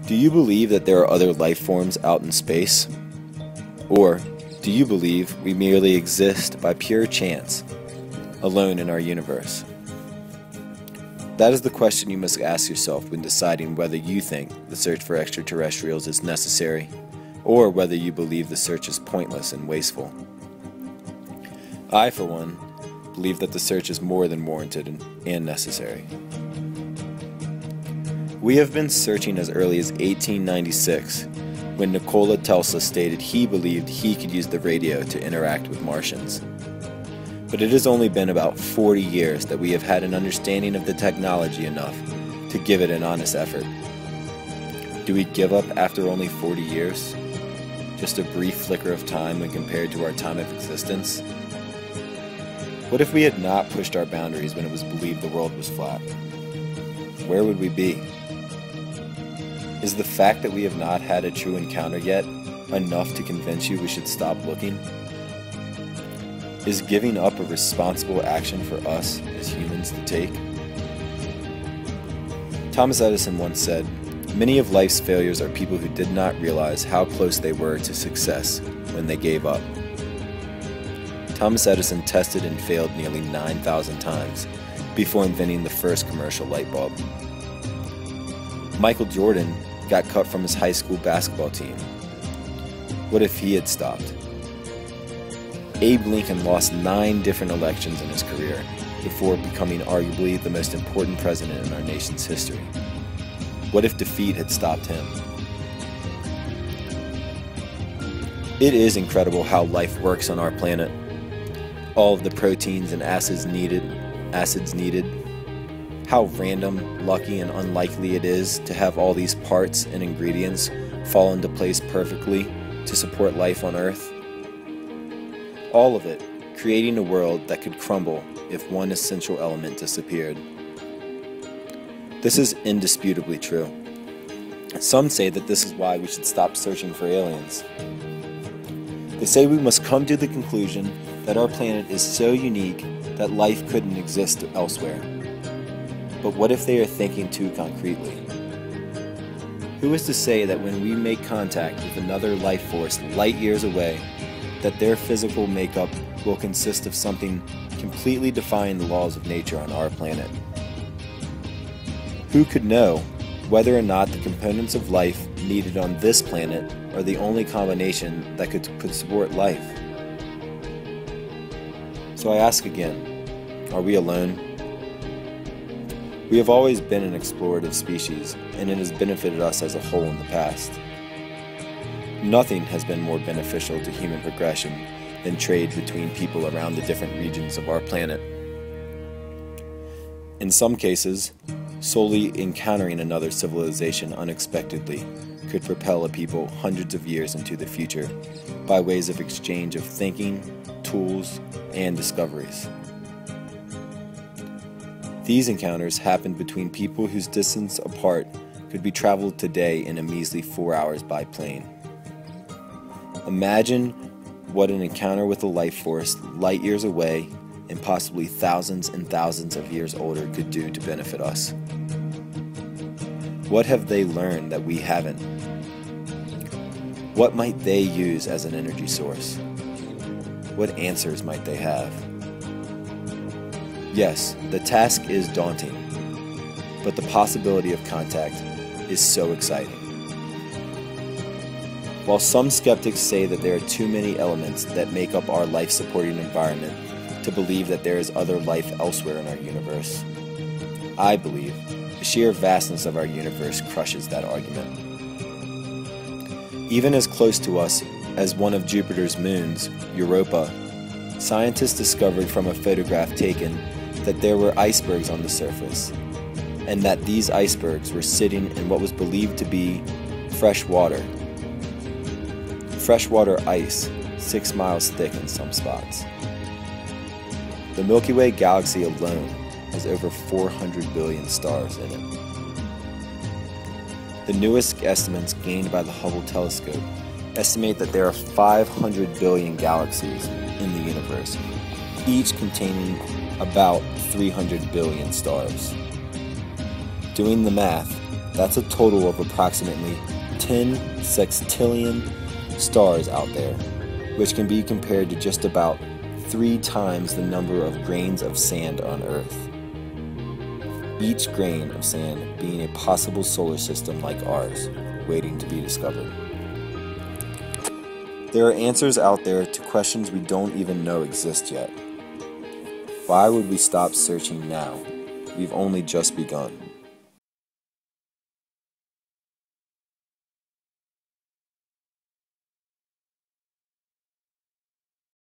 Do you believe that there are other life forms out in space? Or do you believe we merely exist by pure chance, alone in our universe? That is the question you must ask yourself when deciding whether you think the search for extraterrestrials is necessary, or whether you believe the search is pointless and wasteful. I, for one, believe that the search is more than warranted and necessary. We have been searching as early as 1896, when Nikola Tesla stated he believed he could use the radio to interact with Martians. But it has only been about 40 years that we have had an understanding of the technology enough to give it an honest effort. Do we give up after only 40 years? Just a brief flicker of time when compared to our time of existence? What if we had not pushed our boundaries when it was believed the world was flat? Where would we be? Is the fact that we have not had a true encounter yet enough to convince you we should stop looking? Is giving up a responsible action for us as humans to take? Thomas Edison once said, "Many of life's failures are people who did not realize how close they were to success when they gave up." Thomas Edison tested and failed nearly 9,000 times before inventing the first commercial light bulb. Michael Jordan got cut from his high school basketball team. What if he had stopped? Abe Lincoln lost 9 different elections in his career before becoming arguably the most important president in our nation's history. What if defeat had stopped him? It is incredible how life works on our planet. All of the proteins and acids needed, how random, lucky, and unlikely it is to have all these parts and ingredients fall into place perfectly to support life on Earth. All of it creating a world that could crumble if one essential element disappeared. This is indisputably true. Some say that this is why we should stop searching for aliens. They say we must come to the conclusion that our planet is so unique that life couldn't exist elsewhere. But what if they are thinking too concretely? Who is to say that when we make contact with another life force light years away, that their physical makeup will consist of something completely defying the laws of nature on our planet? Who could know whether or not the components of life needed on this planet are the only combination that could support life? So I ask again, are we alone? We have always been an explorative species, and it has benefited us as a whole in the past. Nothing has been more beneficial to human progression than trade between people around the different regions of our planet. In some cases, solely encountering another civilization unexpectedly could propel a people hundreds of years into the future by ways of exchange of thinking, tools, and discoveries. These encounters happened between people whose distance apart could be traveled today in a measly 4 hours by plane. Imagine what an encounter with a life force light years away and possibly thousands and thousands of years older could do to benefit us. What have they learned that we haven't? What might they use as an energy source? What answers might they have? Yes, the task is daunting, but the possibility of contact is so exciting. While some skeptics say that there are too many elements that make up our life-supporting environment to believe that there is other life elsewhere in our universe, I believe the sheer vastness of our universe crushes that argument. Even as close to us as one of Jupiter's moons, Europa, scientists discovered from a photograph taken that there were icebergs on the surface, and that these icebergs were sitting in what was believed to be fresh water. Freshwater ice, 6 miles thick in some spots. The Milky Way galaxy alone has over 400 billion stars in it. The newest estimates gained by the Hubble telescope estimate that there are 500 billion galaxies in the universe, each containing about 300 billion stars. Doing the math, That's a total of approximately 10 sextillion stars out there, which can be compared to just about 3 times the number of grains of sand on Earth. Each grain of sand being a possible solar system like ours, waiting to be discovered. There are answers out there to questions we don't even know exist yet. Why would we stop searching now? We've only just begun.